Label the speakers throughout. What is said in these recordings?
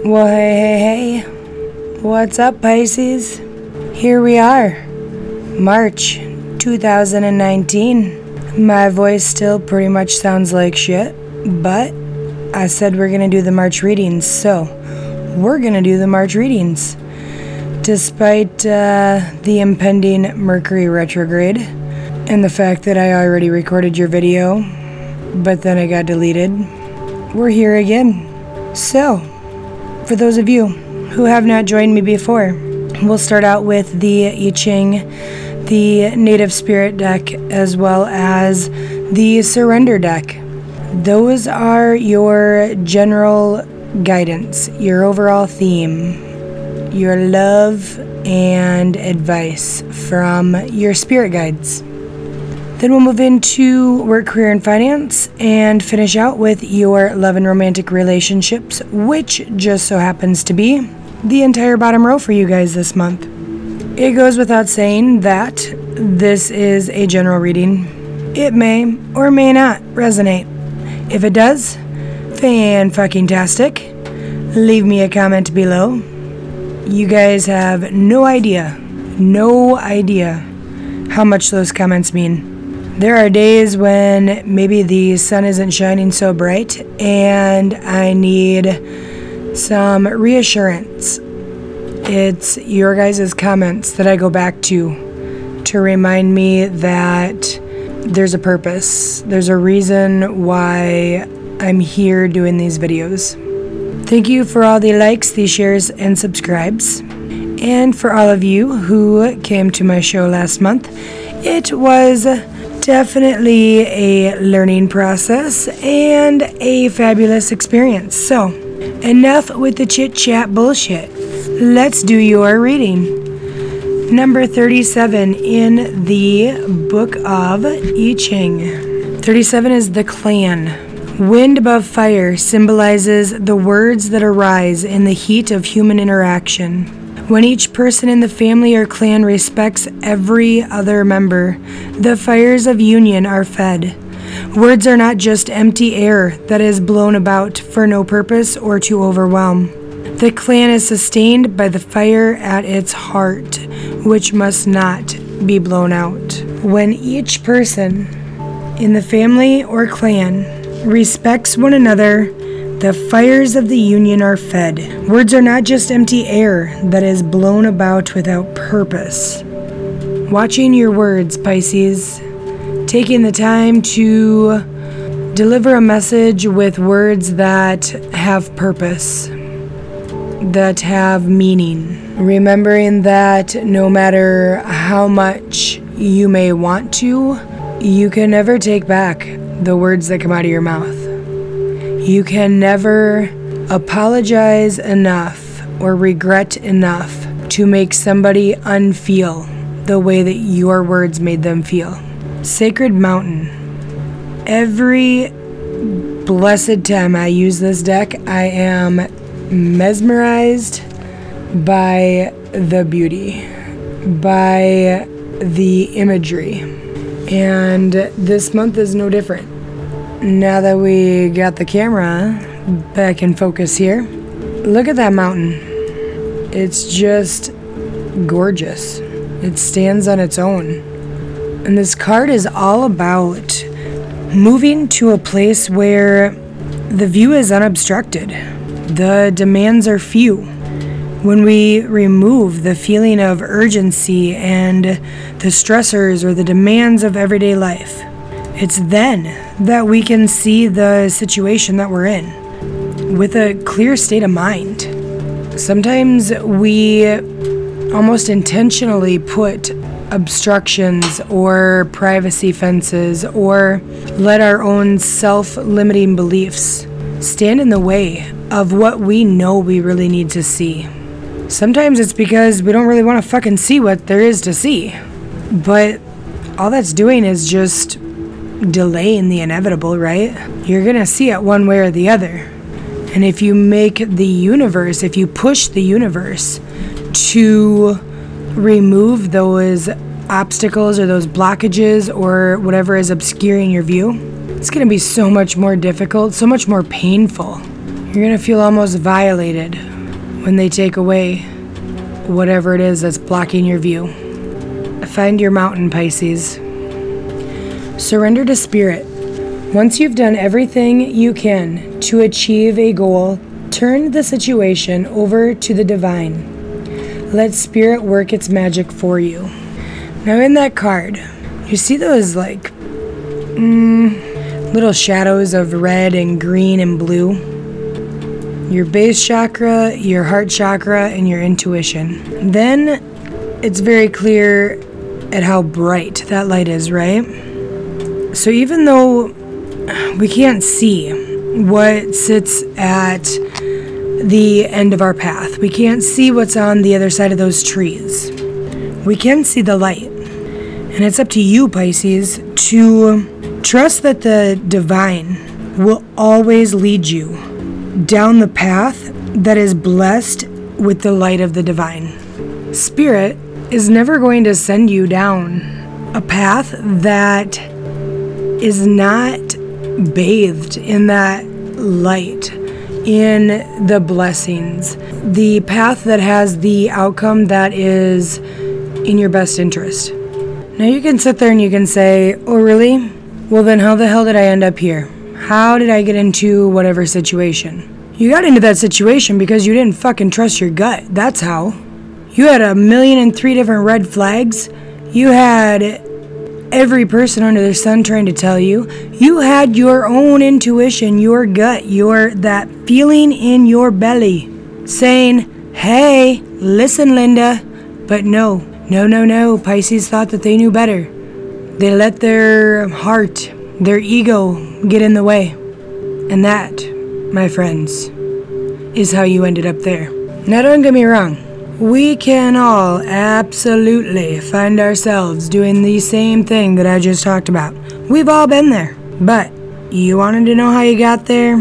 Speaker 1: Well, hey. What's up, Pisces? Here we are, March 2019. My voice still pretty much sounds like shit, but I said we're gonna do the March readings, so we're gonna do the March readings. Despite the impending Mercury retrograde and the fact that I already recorded your video, but then it got deleted, we're here again. So, for those of you who have not joined me before, we'll start out with the I Ching, the Native Spirit deck, as well as the Surrender deck. Those are your general guidance, your overall theme, your love and advice from your spirit guides. Then we'll move into work, career, and finance, and finish out with your love and romantic relationships, which just so happens to be the entire bottom row for you guys this month. It goes without saying that this is a general reading. It may or may not resonate. If it does, fan-fucking-tastic. Leave me a comment below. You guys have no idea how much those comments mean. There are days when maybe the sun isn't shining so bright and I need some reassurance. It's your guys' comments that I go back to remind me that there's a purpose. There's a reason why I'm here doing these videos. Thank you for all the likes, the shares, and subscribes. And for all of you who came to my show last month, it was definitely a learning process and a fabulous experience. So, enough with the chit-chat bullshit. Let's do your reading. Number 37 in the book of I Ching. 37 is the clan. Wind above fire symbolizes the words that arise in the heat of human interaction. When each person in the family or clan respects every other member, the fires of union are fed. Words are not just empty air that is blown about for no purpose or to overwhelm. The clan is sustained by the fire at its heart, which must not be blown out. When each person in the family or clan respects one another, the fires of the union are fed. Words are not just empty air that is blown about without purpose. Watching your words, Pisces. Taking the time to deliver a message with words that have purpose, that have meaning. Remembering that no matter how much you may want to, you can never take back the words that come out of your mouth. You can never apologize enough or regret enough to make somebody unfeel the way that your words made them feel. Sacred Mountain. Every blessed time I use this deck, I am mesmerized by the beauty, by the imagery. And this month is no different. Now that we got the camera back in focus here, look at that mountain. It's just gorgeous. It stands on its own. And this card is all about moving to a place where the view is unobstructed. The demands are few. When we remove the feeling of urgency and the stressors or the demands of everyday life, it's then that we can see the situation that we're in with a clear state of mind. Sometimes we almost intentionally put obstructions or privacy fences or let our own self-limiting beliefs stand in the way of what we know we really need to see. Sometimes it's because we don't really want to fucking see what there is to see. But all that's doing is just delaying the inevitable, right? You're gonna see it one way or the other. And if you make the universe, if you push the universe to remove those obstacles or those blockages or whatever is obscuring your view, it's gonna be so much more difficult, so much more painful. You're going to feel almost violated when they take away whatever it is that's blocking your view. Find your mountain, Pisces. Surrender to spirit. Once you've done everything you can to achieve a goal, turn the situation over to the divine. Let spirit work its magic for you. Now in that card, you see those like little shadows of red and green and blue? Your base chakra, your heart chakra, and your intuition. Then it's very clear at how bright that light is, right? So even though we can't see what sits at the end of our path, we can't see what's on the other side of those trees, we can see the light. And it's up to you, Pisces, to trust that the divine will always lead you down the path that is blessed with the light of the divine. Spirit is never going to send you down a path that is not bathed in that light, in the blessings, the path that has the outcome that is in your best interest. Now you can sit there and you can say, oh really? Well then how the hell did I end up here? How did I get into whatever situation? You got into that situation because you didn't fucking trust your gut. That's how. You had 1,000,003 different red flags. You had every person under the sun trying to tell you. You had your own intuition, your gut, that feeling in your belly saying, hey, listen, Linda. But no. Pisces thought that they knew better. They let their heart, their ego get in the way. And that, my friends, is how you ended up there. Now don't get me wrong. We can all absolutely find ourselves doing the same thing that I just talked about. We've all been there. But you wanted to know how you got there?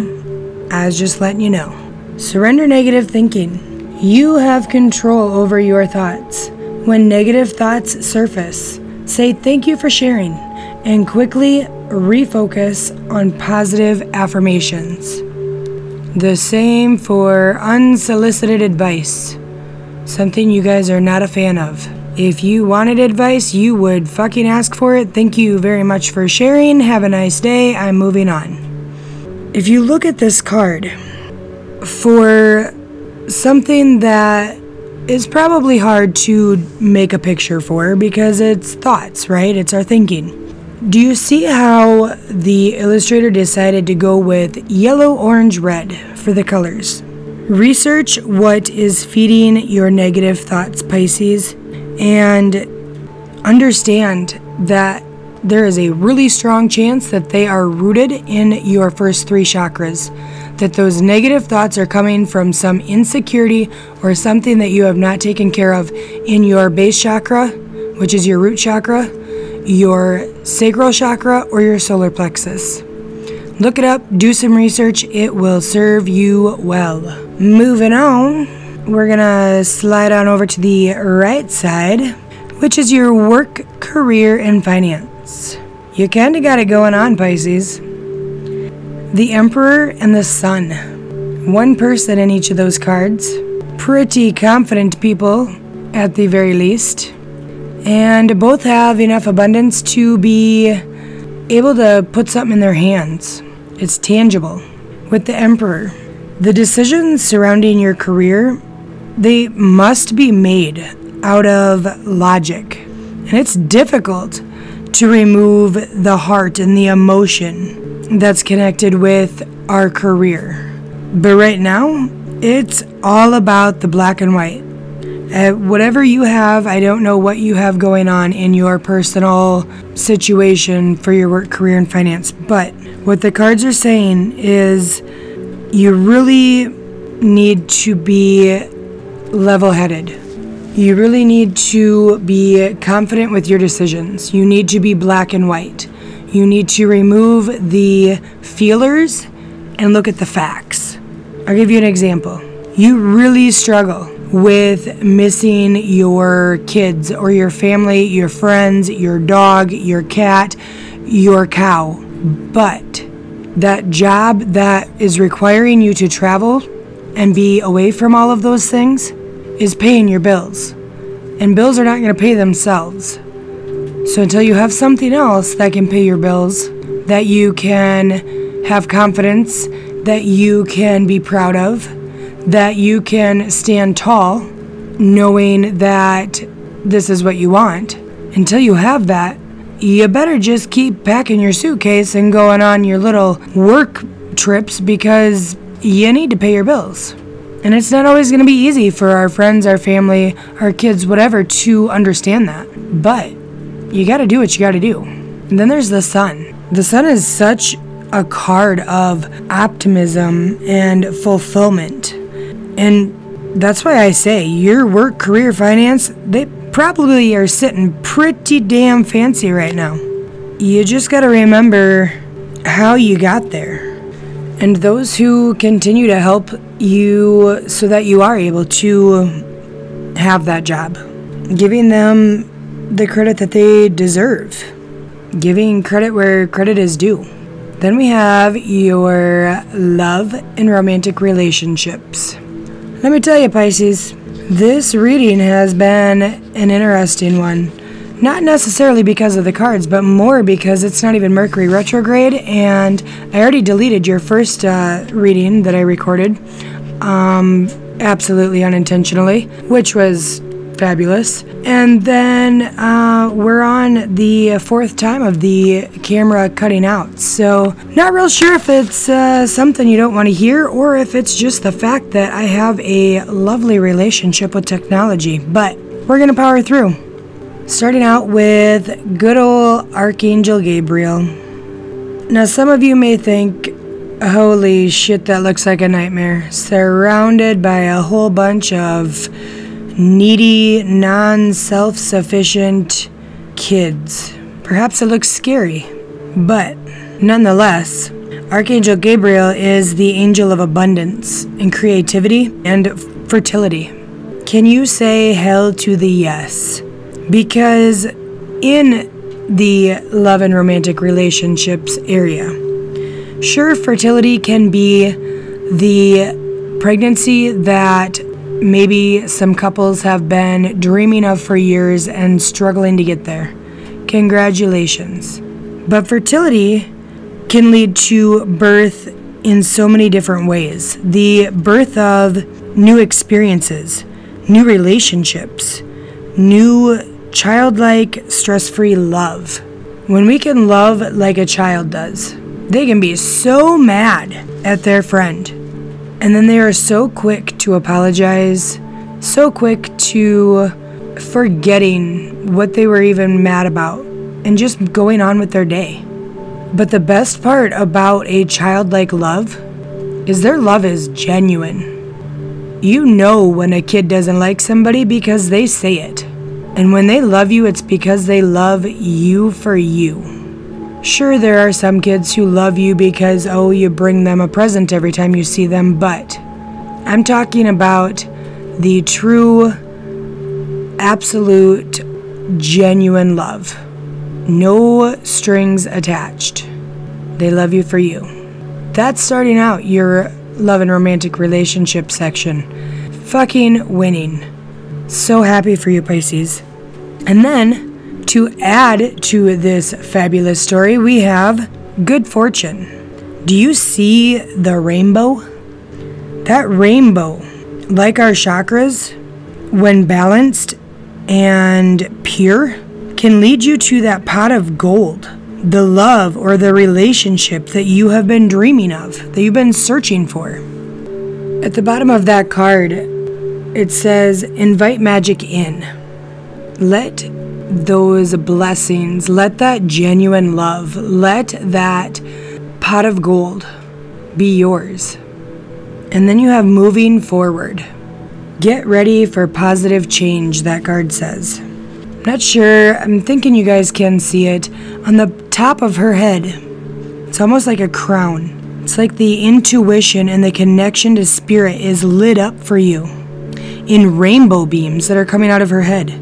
Speaker 1: I was just letting you know. Surrender negative thinking. You have control over your thoughts. When negative thoughts surface, say thank you for sharing and quickly refocus on positive affirmations. The same for unsolicited advice. Something you guys are not a fan of. If you wanted advice, you would fucking ask for it. Thank you very much for sharing. Have a nice day. I'm moving on. If you look at this card for something that is probably hard to make a picture for because it's thoughts, right? It's our thinking. Do you see how the illustrator decided to go with yellow, orange, red for the colors? Research what is feeding your negative thoughts, Pisces, and understand that there is a really strong chance that they are rooted in your first 3 chakras, that those negative thoughts are coming from some insecurity or something that you have not taken care of in your base chakra, which is your root chakra, your sacral chakra, or your solar plexus. Look it up, do some research, it will serve you well. Moving on, we're gonna slide on over to the right side, which is your work, career, and finance. You kinda got it going on, Pisces. The Emperor and the Sun. One person in each of those cards. Pretty confident people, at the very least. And both have enough abundance to be able to put something in their hands. It's tangible. With the Emperor, the decisions surrounding your career, they must be made out of logic. And it's difficult to remove the heart and the emotion that's connected with our career. But right now, it's all about the black and white. Whatever you have, I don't know what you have going on in your personal situation for your work, career, and finance. But what the cards are saying is you really need to be level-headed. You really need to be confident with your decisions. You need to be black and white. You need to remove the feelers and look at the facts. I'll give you an example. You really struggle with missing your kids or your family, your friends, your dog, your cat, your cow. But that job that is requiring you to travel and be away from all of those things is paying your bills. And bills are not going to pay themselves. So until you have something else that can pay your bills, that you can have confidence, that you can be proud of, that you can stand tall, knowing that this is what you want, until you have that, you better just keep packing your suitcase and going on your little work trips because you need to pay your bills. And it's not always going to be easy for our friends, our family, our kids, whatever, to understand that. But you got to do what you got to do. And then there's the sun. The sun is such a card of optimism and fulfillment. And that's why I say your work, career, finance, they probably are sitting pretty damn fancy right now. You just got to remember how you got there. And those who continue to help you so that you are able to have that job. Giving them the credit that they deserve. Giving credit where credit is due. Then we have your love and romantic relationships. Let me tell you, Pisces, this reading has been an interesting one. Not necessarily because of the cards, but more because it's not even Mercury retrograde, and I already deleted your first reading that I recorded, absolutely unintentionally, which was fabulous. And then we're on the fourth time of the camera cutting out, so not real sure if it's something you don't want to hear or if it's just the fact that I have a lovely relationship with technology, but we're going to power through. Starting out with good old Archangel Gabriel. Now some of you may think, holy shit, that looks like a nightmare. Surrounded by a whole bunch of needy, non-self-sufficient kids. Perhaps it looks scary, but nonetheless, Archangel Gabriel is the angel of abundance and creativity and fertility. Can you say hell to the yes? Because in the love and romantic relationships area, sure, fertility can be the pregnancy that maybe some couples have been dreaming of for years and struggling to get there. Congratulations. But fertility can lead to birth in so many different ways. The birth of new experiences, new relationships, new childlike, stress-free love. When we can love like a child does, they can be so mad at their friend. And then they are so quick to apologize, so quick to forgetting what they were even mad about, and just going on with their day. But the best part about a childlike love is their love is genuine. You know when a kid doesn't like somebody because they say it. And when they love you, it's because they love you for you. Sure, there are some kids who love you because, oh, you bring them a present every time you see them, but I'm talking about the true, absolute, genuine love. No strings attached. They love you for you. That's starting out your love and romantic relationship section. Fucking winning. So happy for you, Pisces. And then, to add to this fabulous story, we have good fortune. Do you see the rainbow? That rainbow, like our chakras, when balanced and pure, can lead you to that pot of gold, the love or the relationship that you have been dreaming of, that you've been searching for. At the bottom of that card, it says, invite magic in. Let those blessings, let that genuine love, let that pot of gold be yours. And then you have moving forward. Get ready for positive change, that card says. Not sure, I'm thinking you guys can see it. On the top of her head, it's almost like a crown. It's like the intuition and the connection to spirit is lit up for you in rainbow beams that are coming out of her head.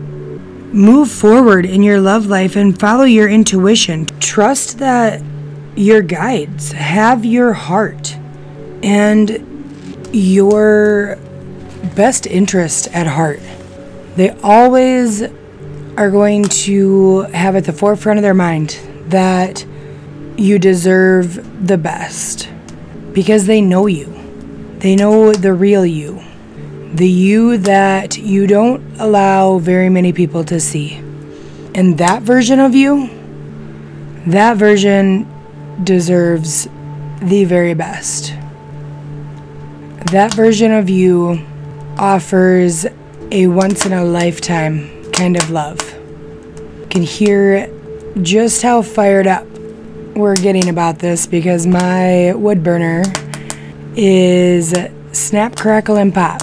Speaker 1: Move forward in your love life and follow your intuition. Trust that your guides have your heart and your best interest at heart. They always are going to have at the forefront of their mind that you deserve the best because they know you. They know the real you. The you that you don't allow very many people to see. And that version of you, that version deserves the very best. That version of you offers a once-in-a-lifetime kind of love. You can hear just how fired up we're getting about this because my wood burner is snap, crackle, and pop.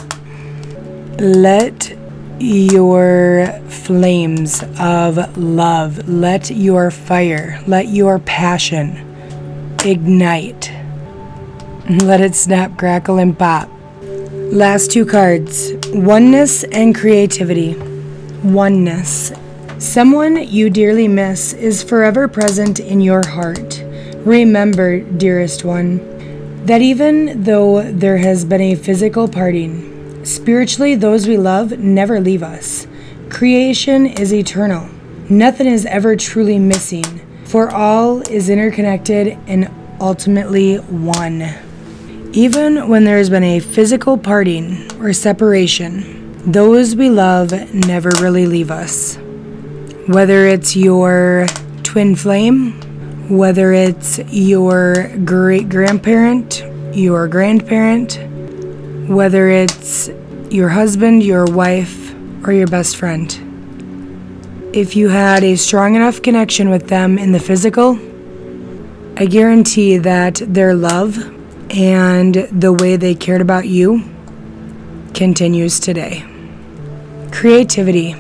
Speaker 1: Let your flames of love, let your fire, let your passion ignite. Let it snap, crackle, and pop. Last two cards, oneness and creativity. Oneness. Someone you dearly miss is forever present in your heart. Remember, dearest one, that even though there has been a physical parting, spiritually those we love never leave us. Creation is eternal. Nothing is ever truly missing, for all is interconnected and ultimately one. Even when there has been a physical parting or separation, those we love never really leave us. Whether it's your twin flame, whether it's your great-grandparent, your grandparent, whether it's your husband, your wife, or your best friend. If you had a strong enough connection with them in the physical, I guarantee that their love and the way they cared about you continues today. Creativity.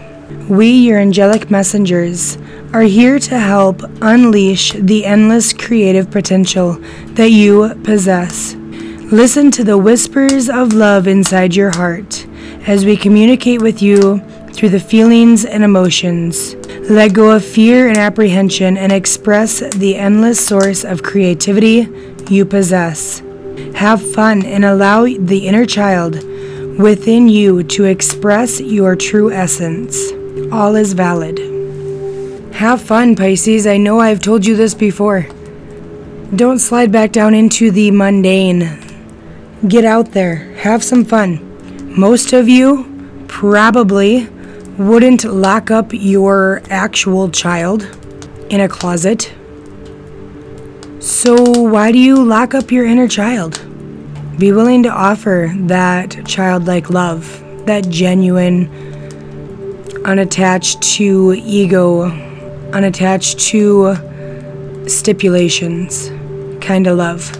Speaker 1: We, your angelic messengers, are here to help unleash the endless creative potential that you possess. Listen to the whispers of love inside your heart as we communicate with you through the feelings and emotions. Let go of fear and apprehension and express the endless source of creativity you possess. Have fun and allow the inner child within you to express your true essence. All is valid. Have fun, Pisces. I know I've told you this before. Don't slide back down into the mundane. Get out there. Have some fun. Most of you probably wouldn't lock up your actual child in a closet. So why do you lock up your inner child? Be willing to offer that childlike love, that genuine, unattached to ego, unattached to stipulations kind of love.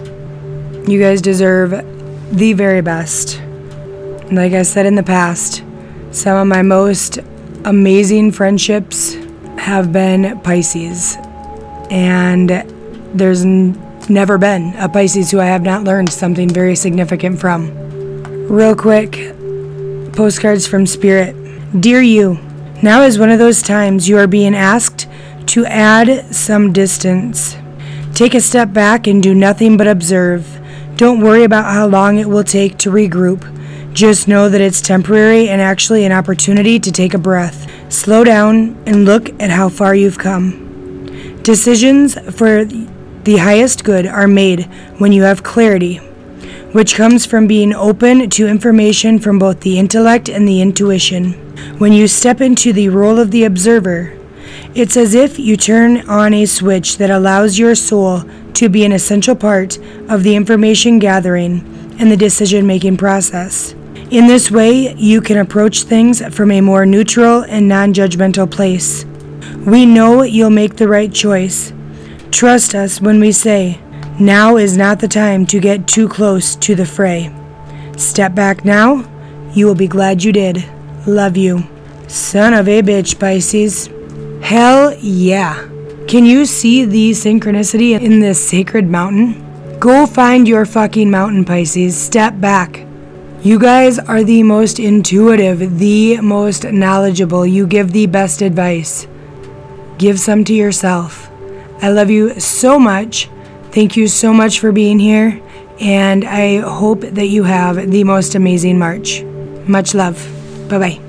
Speaker 1: You guys deserve the very best. Like I said in the past, some of my most amazing friendships have been Pisces. And there's never been a Pisces who I have not learned something very significant from. Real quick, postcards from Spirit. Dear you, now is one of those times you are being asked to add some distance. Take a step back and do nothing but observe. Don't worry about how long it will take to regroup. Just know that it's temporary and actually an opportunity to take a breath. Slow down and look at how far you've come. Decisions for the highest good are made when you have clarity, which comes from being open to information from both the intellect and the intuition. When you step into the role of the observer, it's as if you turn on a switch that allows your soul to be an essential part of the information gathering and the decision-making process. In this way, you can approach things from a more neutral and non-judgmental place. We know you'll make the right choice. Trust us when we say, now is not the time to get too close to the fray. Step back now, you will be glad you did. Love you. Son of a bitch, Pisces. Hell yeah. Can you see the synchronicity in this sacred mountain? Go find your fucking mountain, Pisces. Step back. You guys are the most intuitive, the most knowledgeable. You give the best advice. Give some to yourself. I love you so much. Thank you so much for being here, and I hope that you have the most amazing March. Much love. Bye-bye.